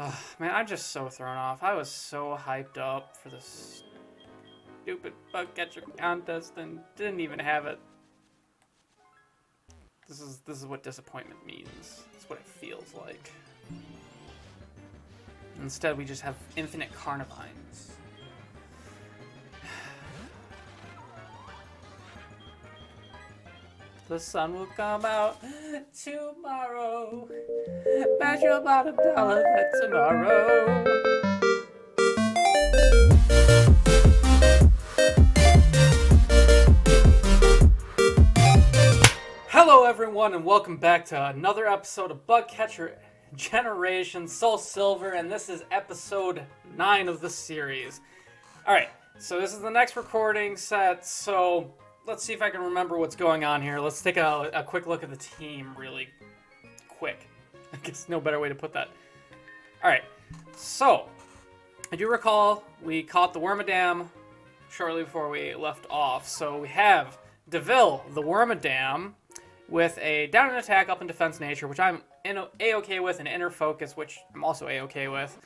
Oh, man, I'm just so thrown off. I was so hyped up for this stupid bug catcher contest and didn't even have it. This is what disappointment means. It's what it feels like. Instead, we just have infinite Carnivines. The sun will come out tomorrow. Bet you about $1 that tomorrow. Hello everyone and welcome back to another episode of Bug Catcher Generation Soul Silver, and this is episode 9 of the series. Alright, so this is the next recording set, so let's see if I can remember what's going on here. Let's take a quick look at the team really quick. I guess no better way to put that. Alright, so I do recall we caught the Wormadam shortly before we left off. So we have DeVille, the Wormadam, with a down and attack, up in defense nature, which I'm A-okay with, and inner focus, which I'm also A-okay with.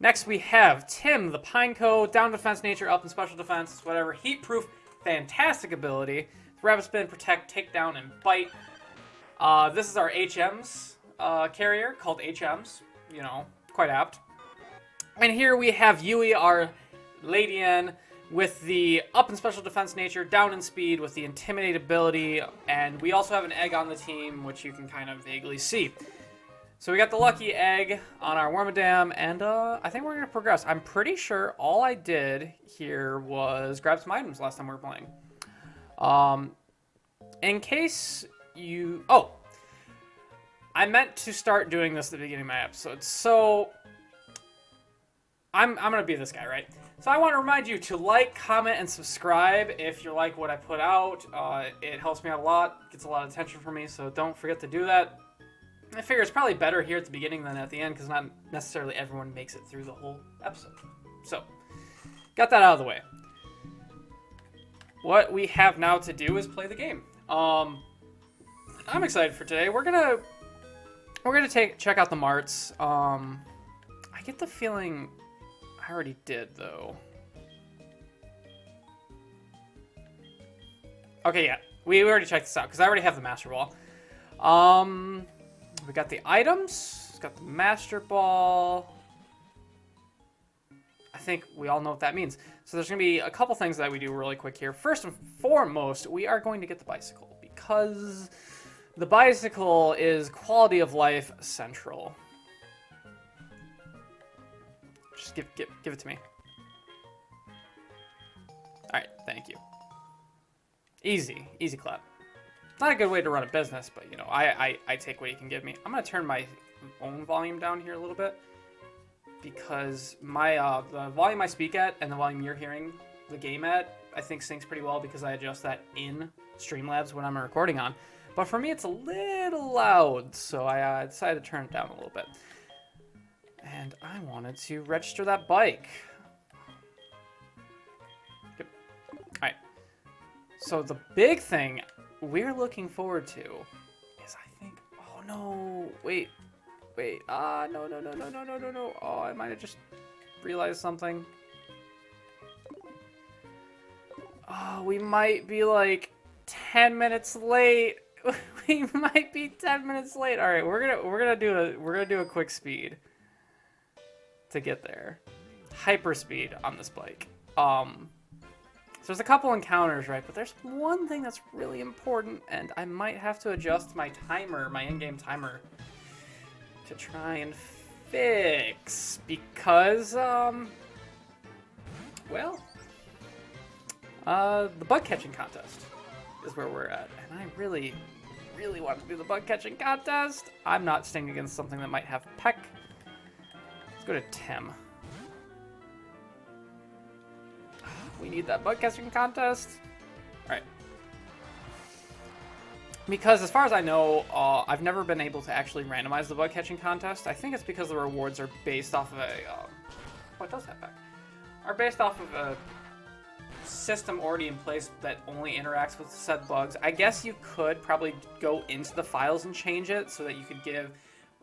Next we have Tim, the Pineco, down defense nature, up in special defense, whatever. Heat proof, fantastic ability. Rapid spin, protect, take down, and bite. This is our HMs carrier, called HMs. You know, quite apt. And here we have Yui, our Ladian, with the up in special defense nature, down in speed with the intimidate ability, and we also have an egg on the team, which you can kind of vaguely see. So we got the lucky egg on our Wormadam, and I think we're going to progress. I'm pretty sure all I did here was grab some items last time we were playing. In case you... Oh! I meant to start doing this at the beginning of my episode, so... I'm going to be this guy, right? So I want to remind you to like, comment, and subscribe if you like what I put out. It helps me out a lot, gets a lot of attention from me, so don't forget to do that. I figure it's probably better here at the beginning than at the end, because not necessarily everyone makes it through the whole episode. So, got that out of the way. What we have now to do is play the game. I'm excited for today. We're gonna check out the marts. I get the feeling I already did, though. Okay, yeah. We already checked this out, because I already have the Master Ball. We got the items. Got the Master Ball. I think we all know what that means. So there's going to be a couple things that we do really quick here. First and foremost, we are going to get the bicycle, because the bicycle is quality of life central. Just give it to me. Alright, thank you. Easy clap. Not a good way to run a business, but, you know, I take what you can give me. I'm going to turn my own volume down here a little bit, because my the volume I speak at and the volume you're hearing the game at, I think syncs pretty well, because I adjust that in Streamlabs when I'm recording on. But for me, it's a little loud, so I decided to turn it down a little bit. And I wanted to register that bike. Yep. Alright. So the big thing we're looking forward to is, I think... Oh, no. Wait. No. Oh, I might have just realized something. Oh, we might be like 10 minutes late. We might be 10 minutes late. Alright, we're gonna do a quick speed to get there. Hyperspeed on this bike. So there's a couple encounters, right? But there's one thing that's really important, and I might have to adjust my timer, my in-game timer, to try and fix, because, the bug catching contest is where we're at, and I really want to do the bug catching contest. I'm not stinging against something that might have peck. Go to Tim. We need that bug catching contest. Alright. Because as far as I know, I've never been able to actually randomize the bug catching contest. I think it's because the rewards are based off of a... oh, it does have back. Are based off of a system already in place that only interacts with said bugs. I guess you could probably go into the files and change it so that you could give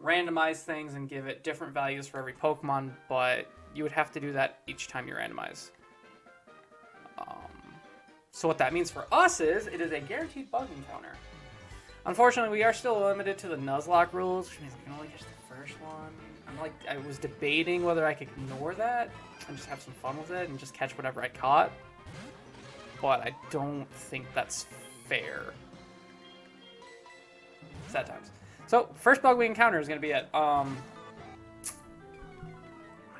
randomize things and give it different values for every Pokemon, but you would have to do that each time you randomize. So what that means for us is, it is a guaranteed bug encounter. Unfortunately, we are still limited to the Nuzlocke rules, which means I can only catch the first one. I was debating whether I could ignore that and just have some fun with it and just catch whatever I caught. But I don't think that's fair. Sad times. So, first bug we encounter is going to be at, I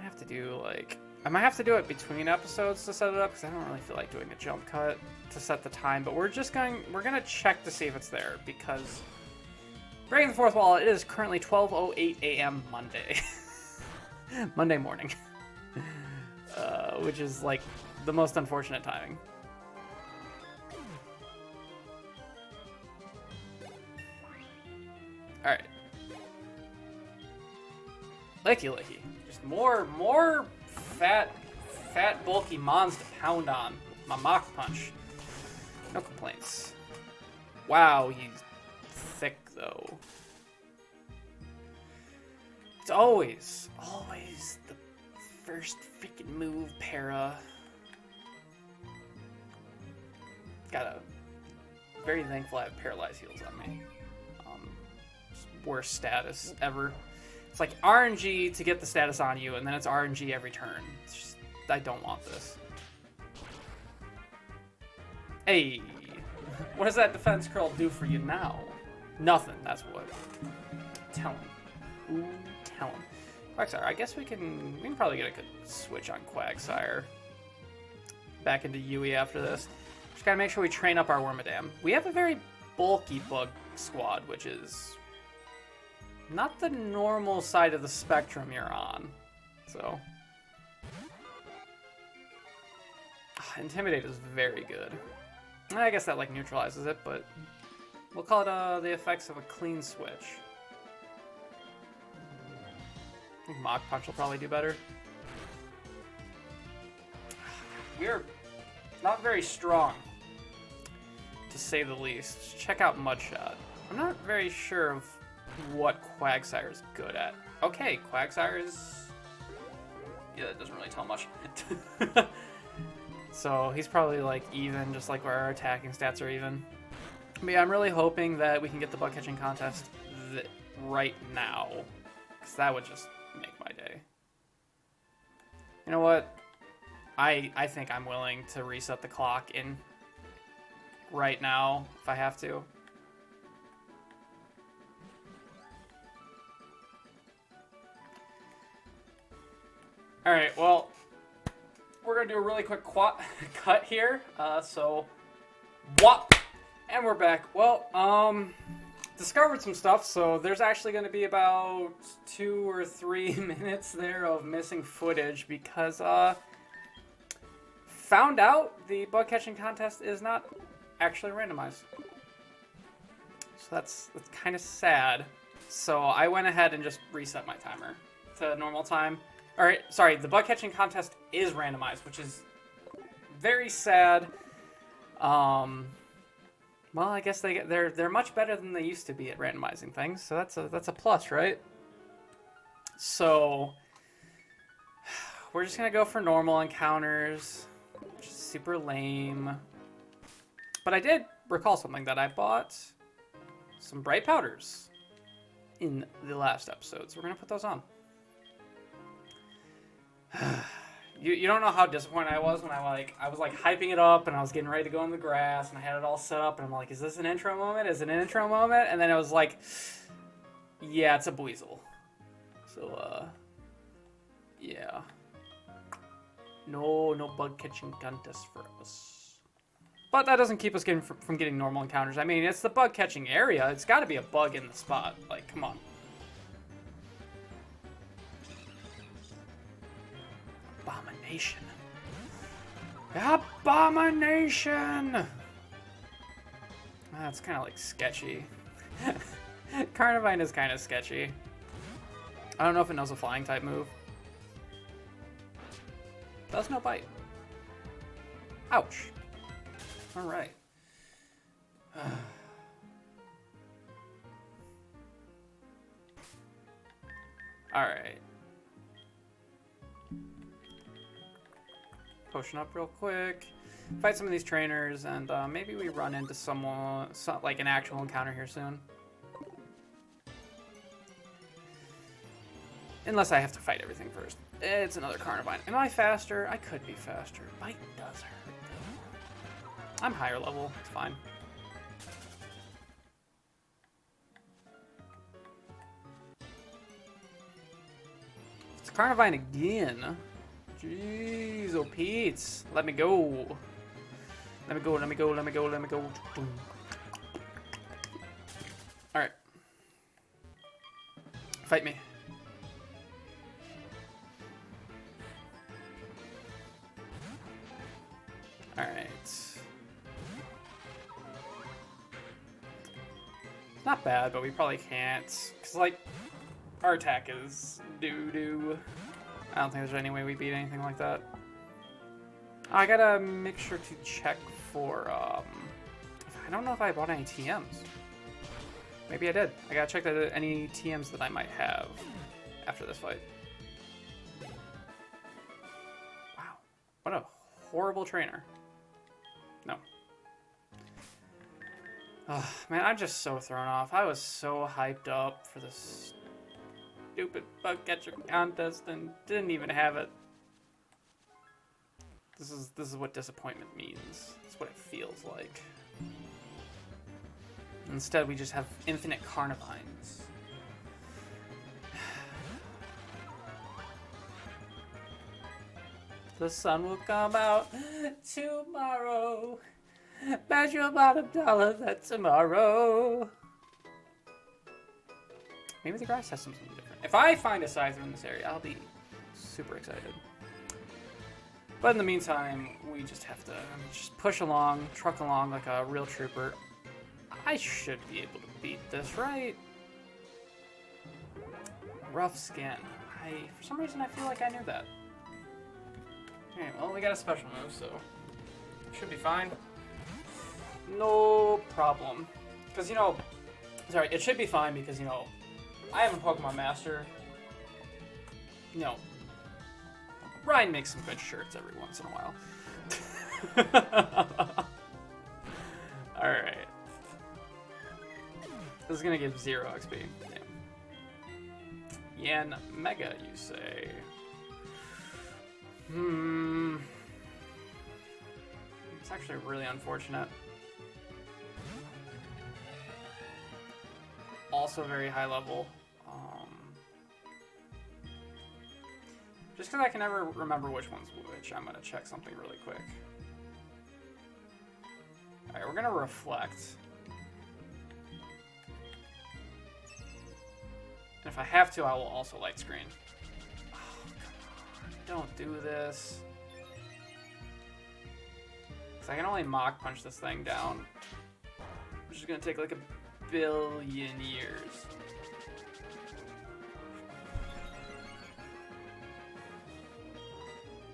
have to do, like... I might have to do it between episodes to set it up, because I don't really feel like doing a jump cut to set the time, but we're gonna check to see if it's there, because breaking the fourth wall, it is currently 12:08 a.m. Monday. Monday morning. Which is, like, the most unfortunate timing. Alright. Licky. Just more fat, bulky mons to pound on. My Mach Punch. No complaints. Wow, he's thick, though. It's always the first freaking move, Para. Very thankful I have Paralyzed Heals on me. Worst status ever. It's like RNG to get the status on you, and then it's RNG every turn. It's just, I don't want this. Hey, what does that defense curl do for you now? Nothing, that's what. Tell him. Ooh, tell him. Quagsire, I guess we can probably get a good switch on Quagsire. Back into Yui after this. Just gotta make sure we train up our Wormadam. We have a very bulky bug squad, which is not the normal side of the spectrum you're on. So, Intimidate is very good. I guess that like neutralizes it, but we'll call it the effects of a clean switch. I think Mach Punch will probably do better. We're not very strong, to say the least. Check out Mudshot. I'm not very sure of what Quagsire is good at. Okay, Quagsire is... yeah, that doesn't really tell much. So he's probably like even, just like where our attacking stats are even. But yeah, I'm really hoping that we can get the bug catching contest right now, because that would just make my day. You know what? I think I'm willing to reset the clock in right now if I have to. Alright, well, we're going to do a really quick cut here. So, whop! And we're back. Well, discovered some stuff, so there's actually going to be about 2 or 3 minutes there of missing footage because, found out the bug catching contest is not actually randomized. So that's kind of sad. So I went ahead and just reset my timer to normal time. Alright, sorry, the bug catching contest is randomized, which is very sad. Well, I guess they're much better than they used to be at randomizing things, so that's a plus, right? So we're just gonna go for normal encounters, which is super lame. But I did recall something, that I bought some bright powders in the last episode, so we're gonna put those on. You don't know how disappointed I was when I was like hyping it up and I was getting ready to go in the grass and I had it all set up and I'm like, is this an intro moment? Is it an intro moment? And then it was like, yeah, it's a Buizel. So, yeah. No bug catching contest for us. But that doesn't keep us from getting normal encounters. I mean, it's the bug catching area. It's got to be a bug in the spot. Like, come on. Abomination. Abomination! That's kind of like sketchy. Carnivine is kind of sketchy. I don't know if it knows a flying type move. Does no bite. Ouch. Alright. Alright. Potion up real quick. Fight some of these trainers, and maybe we run into someone, like an actual encounter here soon. Unless I have to fight everything first. It's another Carnivine. Am I faster? I could be faster. Bite does hurt. I'm higher level. It's fine. It's Carnivine again. Jeez, oh Pete's. Let me go. Let me go, let me go, let me go, let me go. Alright. Fight me. Alright. Not bad, but we probably can't. Because, like, our attack is doo-doo. I don't think there's any way we beat anything like that. I gotta make sure to check for, I don't know if I bought any TMs. Maybe I did. I gotta check that any TMs that I might have after this fight. Wow. What a horrible trainer. No. Oh, man, I'm just so thrown off. I was so hyped up for this stupid bug catcher contest and didn't even have it. This is what disappointment means. It's what it feels like. Instead, we just have infinite Carnivines. The sun will come out tomorrow. Bet you about $1 that tomorrow. Maybe the grass has something different. If I find a Scyther in this area, I'll be super excited. But in the meantime, we just have to just push along, truck along like a real trooper. I should be able to beat this, right? Rough skin. For some reason, I feel like I knew that. Okay, well, we got a special move, so should be fine. No problem. Because, you know, sorry, it should be fine because, you know, I am a Pokemon Master. You know, Ryan makes some good shirts every once in a while. Alright. This is gonna give 0 XP. Damn. Yen Mega, you say? It's actually really unfortunate. Also very high level. Just because I can never remember which one's which, I'm going to check something really quick. Alright, we're going to reflect. And if I have to, I will also light screen. Oh, come on. Don't do this. Because I can only Mach Punch this thing down. Which is going to take like a billion years.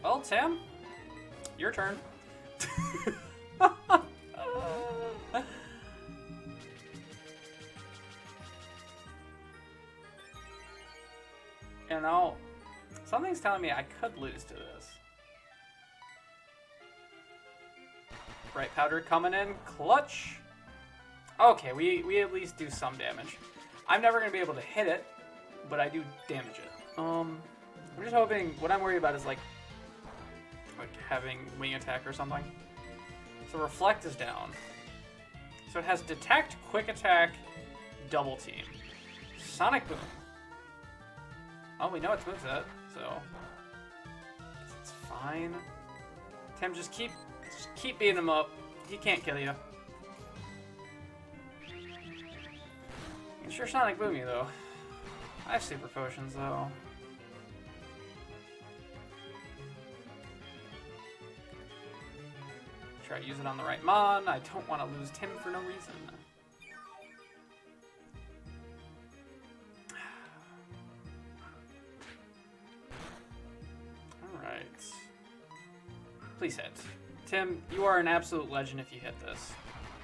Well, Tim, your turn. You know, something's telling me I could lose to this. Bright Powder coming in clutch. Okay, we at least do some damage. I'm never going to be able to hit it, but I do damage it. I'm just hoping, what I'm worried about is like having wing attack or something. So reflect is down. So it has detect, quick attack, double team. Sonic boom. Oh, we know it's moveset, so it's fine. Tim, just keep beating him up. He can't kill you. It's sure Sonic boom you though. I have super potions though. Try to use it on the right mon. I don't want to lose Tim for no reason. Alright. Please hit. Tim, you are an absolute legend if you hit this.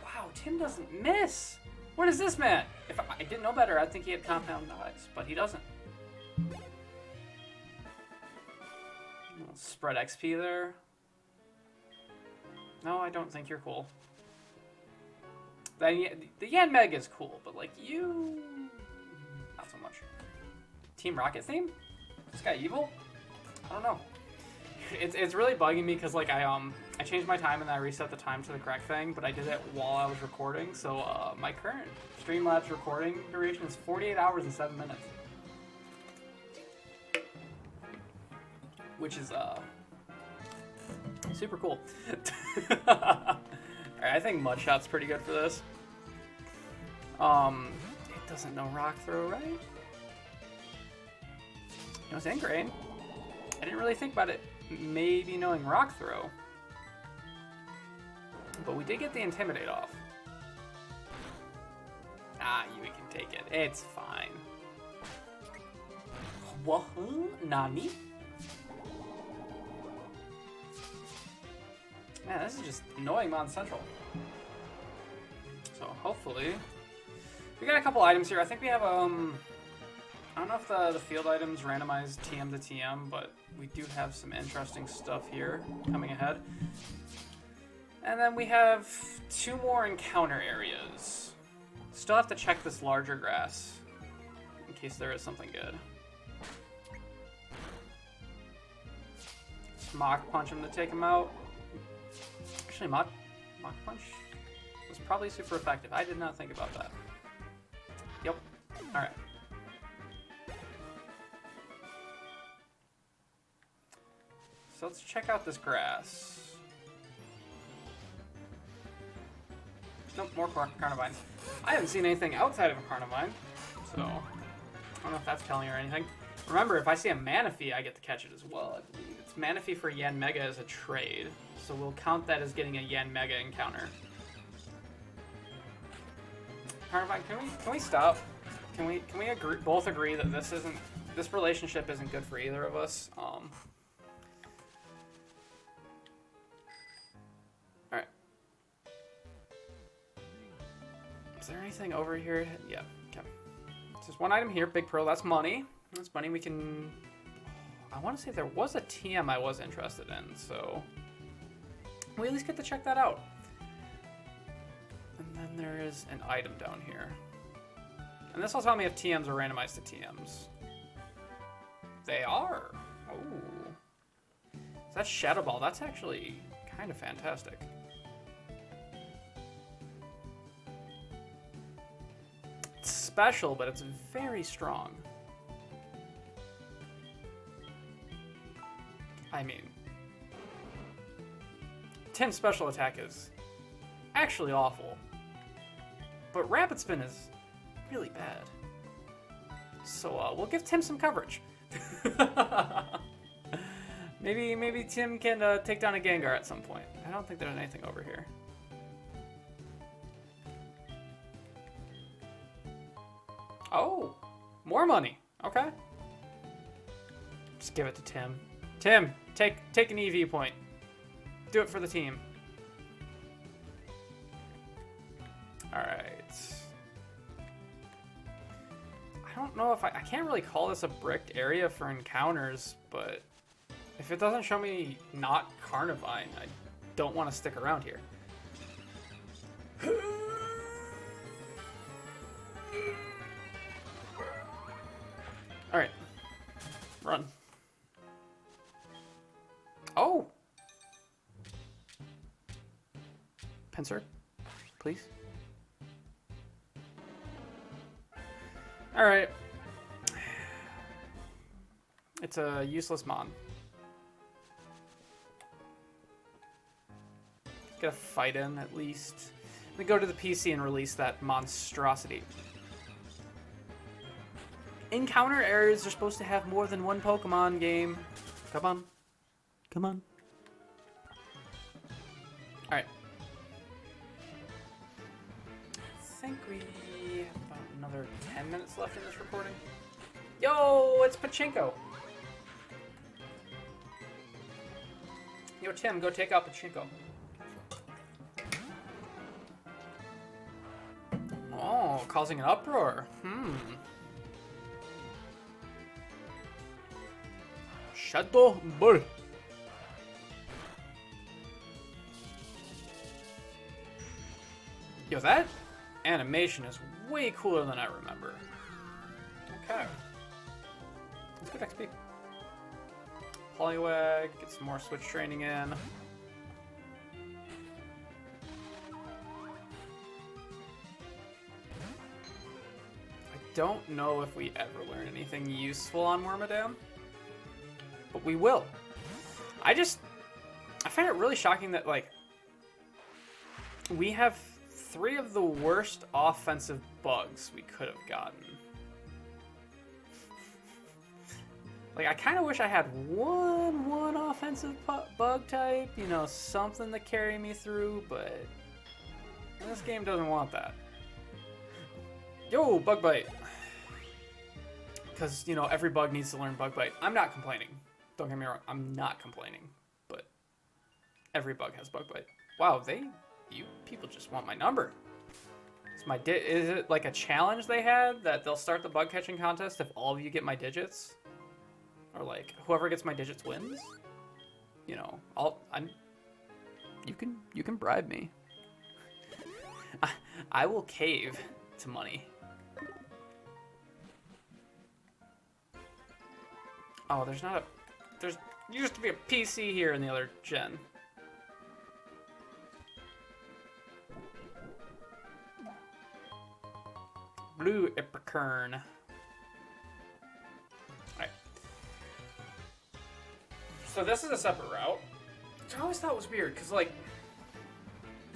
Wow, Tim doesn't miss! What is this man? If I didn't know better, I'd think he had compound eyes, but he doesn't. Spread XP there. No, I don't think you're cool. The Yanmega is cool, but like you, not so much. Team Rocket theme? This guy evil? I don't know. It's really bugging me because like I changed my time and I reset the time to the correct thing, but I did it while I was recording. So my current Streamlabs recording duration is 48 hours and 7 minutes, which is super cool. Alright, I think Mudshot's pretty good for this. It doesn't know Rock Throw, right? It knows Ingrain. I didn't really think about it maybe knowing Rock Throw. But we did get the Intimidate off. Ah, you can take it. It's fine. Wahoo? Nani? Man, this is just annoying Mon Central. So hopefully, we got a couple items here. I think we have I don't know if the field items randomize TM to TM, but we do have some interesting stuff here coming ahead. And then we have 2 more encounter areas. Still have to check this larger grass in case there is something good. Mach Punch him to take him out. Actually, Mach Punch was probably super effective. I did not think about that. Yep. Alright. So let's check out this grass. Nope, more Carnivine. I haven't seen anything outside of a Carnivine, so I don't know if that's telling you or anything. Remember, if I see a Manaphy, I get to catch it as well, I believe. It's Manaphy for Yanmega as a trade, so we'll count that as getting a Yanmega encounter. Carnivine, can we stop? Can we both agree that this relationship isn't good for either of us? Alright. Is there anything over here? Yeah, okay. So there's one item here, Big Pearl, that's money. That's money we can... I want to say there was a TM I was interested in, so... we at least get to check that out. And then there is an item down here. And this will tell me if TMs are randomized to TMs. They are! Oh. So that's Shadow Ball. That's actually kind of fantastic. It's special, but it's very strong. I mean, Tim's special attack is actually awful, but Rapid Spin is really bad. So we'll give Tim some coverage. maybe Tim can take down a Gengar at some point. I don't think there's anything over here. Oh, more money. Okay. Just give it to Tim. Tim, take an EV point. Do it for the team. Alright. I don't know if I can't really call this a bricked area for encounters, but if it doesn't show me not Carnivine, I don't want to stick around here. Alright. Run. Oh! Pinsir, please. Alright. It's a useless Mon. Get a fight in, at least. Let me go to the PC and release that monstrosity. Encounter areas are supposed to have more than one Pokemon game. Come on. Come on. Alright. I think we have about another 10 minutes left in this recording. Yo, it's Pachinko. Yo, Tim, go take out Pachinko. Oh, causing an uproar. Shadow Ball. Yo, that animation is way cooler than I remember. Okay. Let's get XP. Poliwag, get some more switch training in. I don't know if we ever learn anything useful on Wormadam, but we will. I find it really shocking that, like, we have 3 of the worst offensive bugs we could have gotten. Like, I kind of wish I had one offensive bug type, you know, something to carry me through, but this game doesn't want that. Yo, Bug Bite. Because, you know, every bug needs to learn Bug Bite. I'm not complaining. Don't get me wrong, I'm not complaining, but every bug has Bug Bite. Wow, you people just want my number. Is it like a challenge they had that they'll start the bug catching contest if all of you get my digits? Or like whoever gets my digits wins? You know, you can bribe me. I will cave to money. Oh, there used to be a PC here in the other gen. Blue Epicurn. Alright. So this is a separate route. Which I always thought was weird, because, like,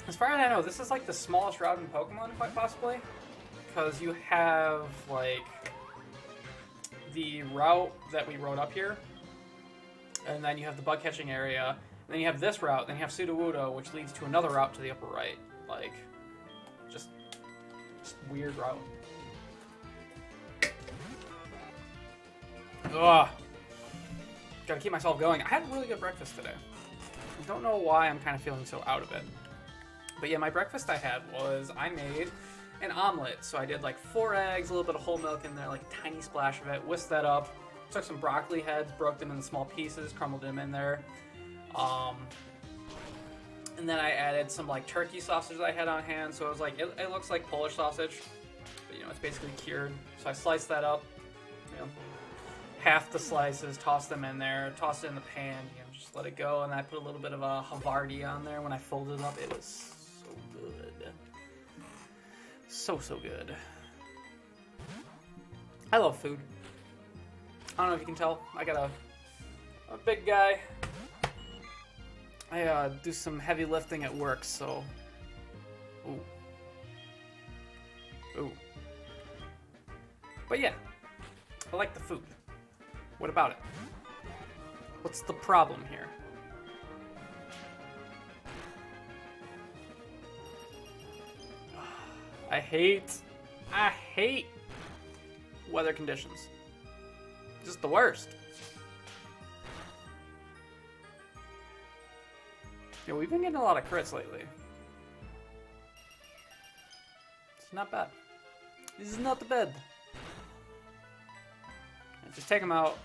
as far as I know, this is, like, the smallest route in Pokemon, quite possibly. Because you have, like, the route that we rode up here, and then you have the bug catching area, and then you have this route, then you have Sudowoodo, which leads to another route to the upper right. Like, just weird route. Ugh. Gotta keep myself going. I had a really good breakfast today. I don't know why I'm kind of feeling so out of it. But yeah, my breakfast I had was, I made an omelet. So I did like 4 eggs, a little bit of whole milk in there, like a tiny splash of it, whisked that up, took some broccoli heads, broke them into small pieces, crumbled them in there. And then I added some like turkey sausage that I had on hand. So it was like, it looks like Polish sausage, but you know, it's basically cured. So I sliced that up, you know, half the slices, tossed them in there, tossed it in the pan, you know, just let it go. And I put a little bit of a Havarti on there. When I folded it up, it was so good. So good. I love food. I don't know if you can tell. I got a big guy. I do some heavy lifting at work, so... Ooh. But yeah, I like the food. What about it? What's the problem here? I hate weather conditions. Just the worst. Yeah, we've been getting a lot of crits lately. It's not bad. This is not bad. Just take them out.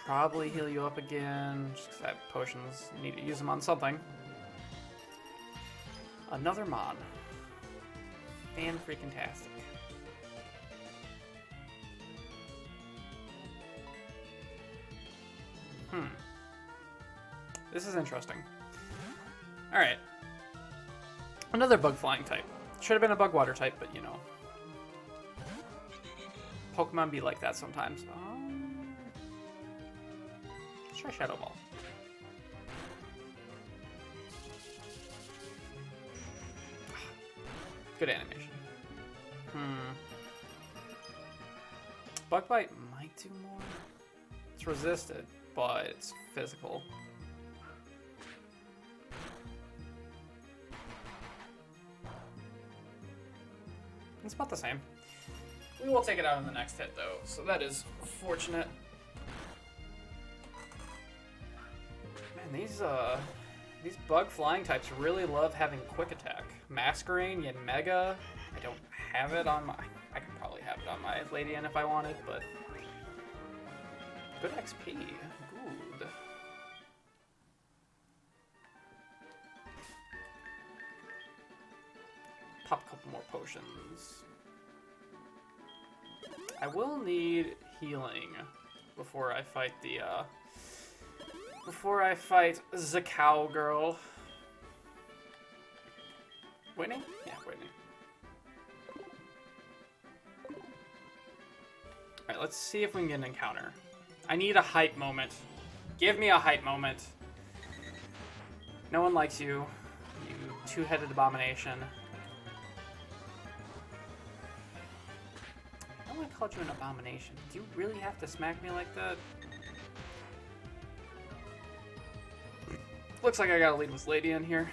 Probably heal you up again, just because I have potions. Need to use them on something. Another mod. Fan-freaking-tastic. This is interesting. Alright. Another bug flying type. Should have been a bug water type, but you know. Pokemon be like that sometimes. Let's try Shadow Ball. Good animation. Bug Bite might do more. It's resisted, but it's physical. It's about the same. We will take it out in the next hit, though, so that is fortunate. Man, these bug flying types really love having quick attack. Masquerain, yet Mega. I don't have it on my... I could probably have it on my Lady N if I wanted, but... Good XP. Good. pop a couple more potions. I will need healing before I fight the cowgirl. Whitney? Yeah, Whitney. Alright, let's see if we can get an encounter. I need a hype moment. Give me a hype moment. No one likes you. You two-headed abomination. I don't want to call you an abomination. Do you really have to smack me like that? Looks like I gotta leave this lady in here.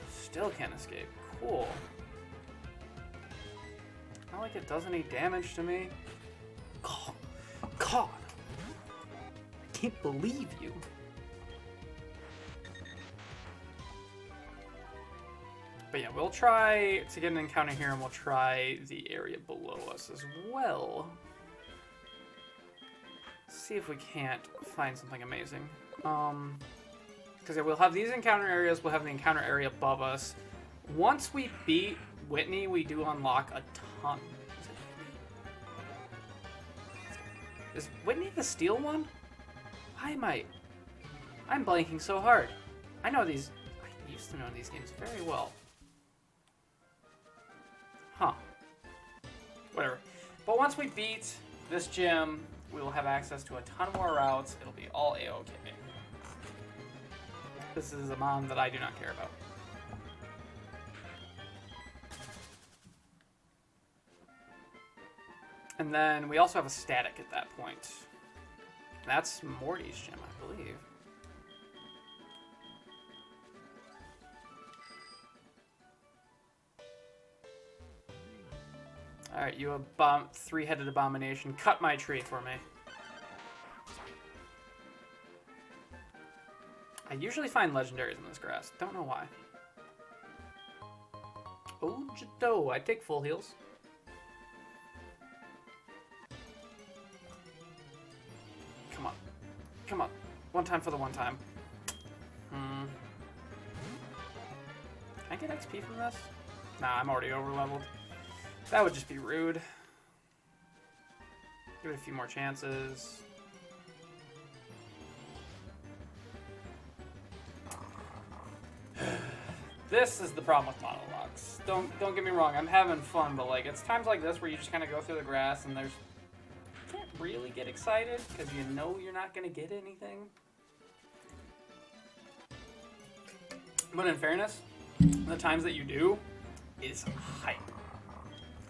Still can't escape. Cool. Not like it does any damage to me. God. I can't believe you. But yeah, we'll try to get an encounter here, and we'll try the area below us as well. See if we can't find something amazing. Because yeah, we'll have these encounter areas, we'll have the encounter area above us. Once we beat Whitney, we do unlock a ton. Is Whitney the steel one? Why am I'm blanking so hard. I used to know these games very well. Huh. Whatever. But once we beat this gym, we will have access to a ton more routes. It'll be all A-OK. This is a mon that I do not care about. And then we also have a static at that point. That's Morty's gym, I believe. Alright, you three-headed abomination. Cut my tree for me. I usually find legendaries in this grass. Don't know why. Oh, Jado. I take full heals. Come on. Come on. One time for the one time. Can I get XP from this? Nah, I'm already over-leveled. That would just be rude. Give it a few more chances. This is the problem with monologues. Don't get me wrong, I'm having fun, but like it's times like this where you just kind of go through the grass and you can't really get excited because you know you're not gonna get anything. But in fairness, the times that you do is hype.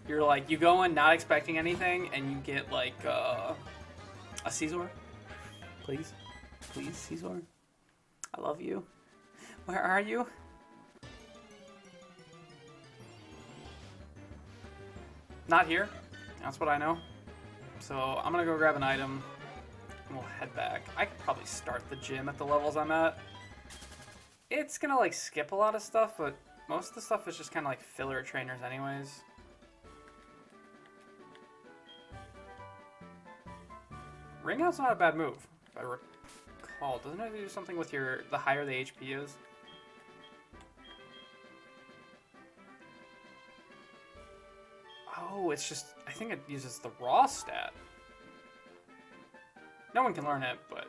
You're like, you go in not expecting anything and you get like a Caesar. Please, Caesar. I love you. Where are you? Not here. That's what I know. So I'm gonna go grab an item and we'll head back. I could probably start the gym at the levels I'm at. It's gonna like skip a lot of stuff, but most of the stuff is just kind of like filler trainers anyways. Ring out's not a bad move, if I recall. Doesn't it do something with the higher the HP is? Oh, it's just, I think it uses the raw stat. No one can learn it, but...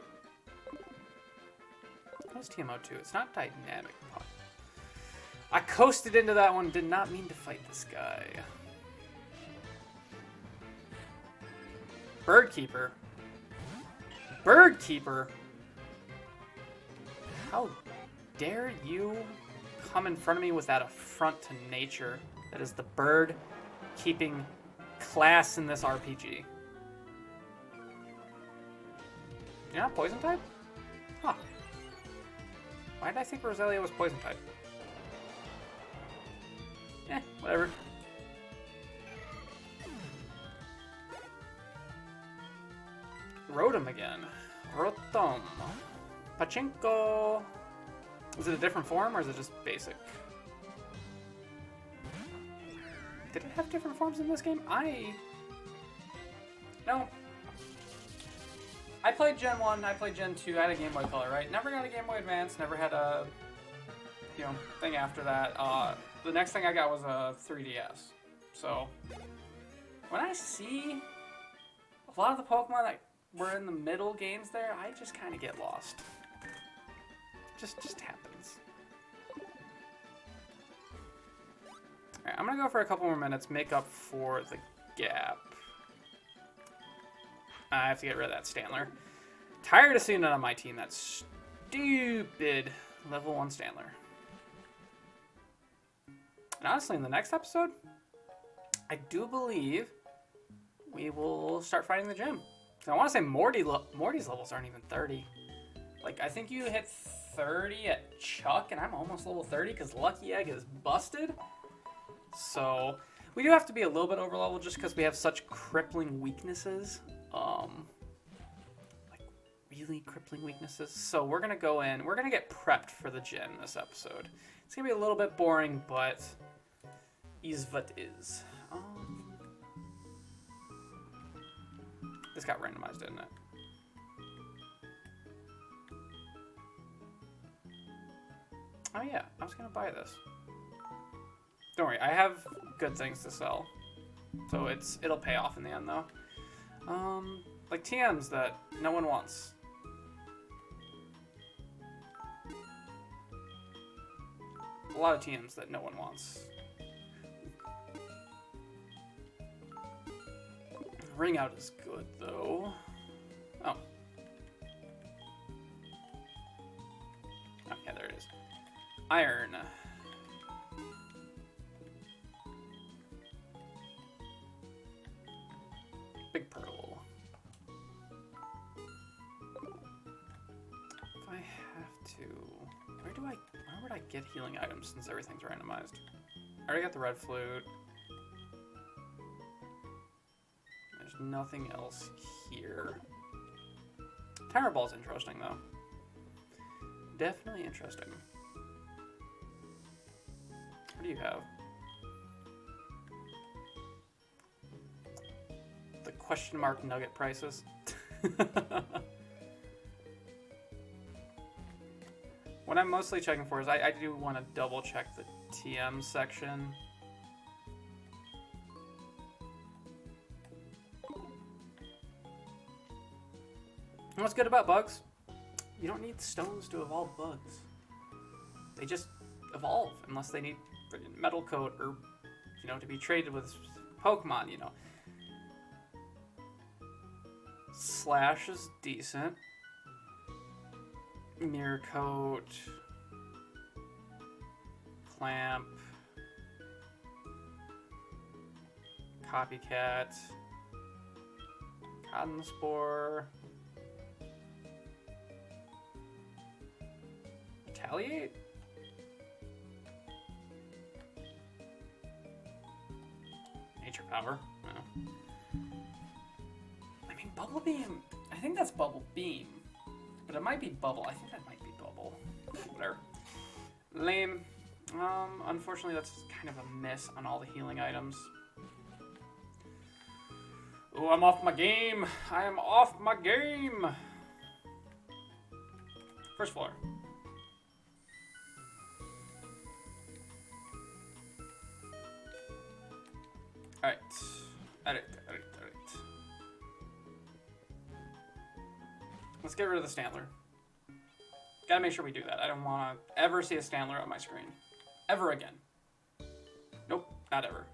What is TMO2? It's not dynamic. I coasted into that one, did not mean to fight this guy. Birdkeeper. Birdkeeper? How dare you come in front of me with that affront to nature that is the bird keeping class in this RPG. You're not poison type? Huh. Why did I think Roselia was poison type? Whatever. Rotom again. Rotom. Pachinko. Is it a different form or is it just basic? Did it have different forms in this game? No. I played Gen 1, I played Gen 2, I had a Game Boy Color, right? Never got a Game Boy Advance, never had a, thing after that. the next thing I got was a 3DS. So when I see a lot of the Pokemon that were in the middle games there, I just kind of get lost. Just happens. Alright, I'm gonna go for a couple more minutes, make up for the gap. I have to get rid of that Standler. Tired of seeing it on my team, that stupid level 1 Standler. And honestly, in the next episode, I do believe we will start fighting the gym. So I want to say Morty's levels aren't even 30. Like, I think you hit 30 at Chuck, and I'm almost level 30 because Lucky Egg is busted. So we do have to be a little bit over level just because we have such crippling weaknesses. Like, really crippling weaknesses. So we're going to go in. We're going to get prepped for the gym this episode. It's going to be a little bit boring, but is what is. This got randomized, didn't it? Oh yeah, I was gonna buy this. Don't worry, I have good things to sell, so it'll pay off in the end though. Like TMs that no one wants. A lot of TMs that no one wants. Ring out is good though. Oh. Oh yeah, there it is. Iron. Big Pearl. If I have to, where would I get healing items since everything's randomized? I already got the red flute. There's nothing else here. Tire Ball's interesting though. Definitely interesting. What do you have? The question mark nugget prices. What I'm mostly checking for is I do want to double check the TM section. And what's good about bugs? You don't need stones to evolve bugs. They just evolve unless they need metal coat or, you know, to be traded with Pokemon, you know. Slash is decent. Mirror coat. Clamp. Copycat. Cotton Spore. Retaliate? Nature Power. Oh. I mean, Bubble Beam. I think that's Bubble Beam. But it might be Bubble. I think that might be Bubble. Whatever. Lame. Unfortunately, that's kind of a miss on all the healing items. Oh, I'm off my game. I am off my game. First floor. Alright. Edit. Let's get rid of the Standler. Gotta make sure we do that. I don't want to ever see a Standler on my screen. Ever again. Nope, not ever.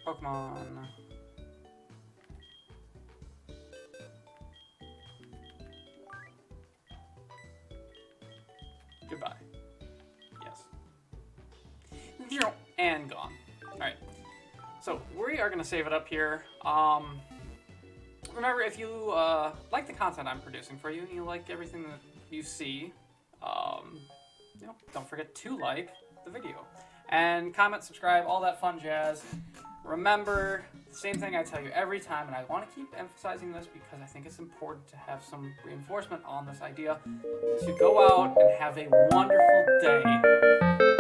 Pokemon. Goodbye. Yes. And gone. Alright. So, we are going to save it up here. Remember, if you like the content I'm producing for you, and you like everything that you see, you know, don't forget to like the video. And comment, subscribe, all that fun jazz. Remember, the same thing I tell you every time, and I want to keep emphasizing this because I think it's important to have some reinforcement on this idea, to go out and have a wonderful day.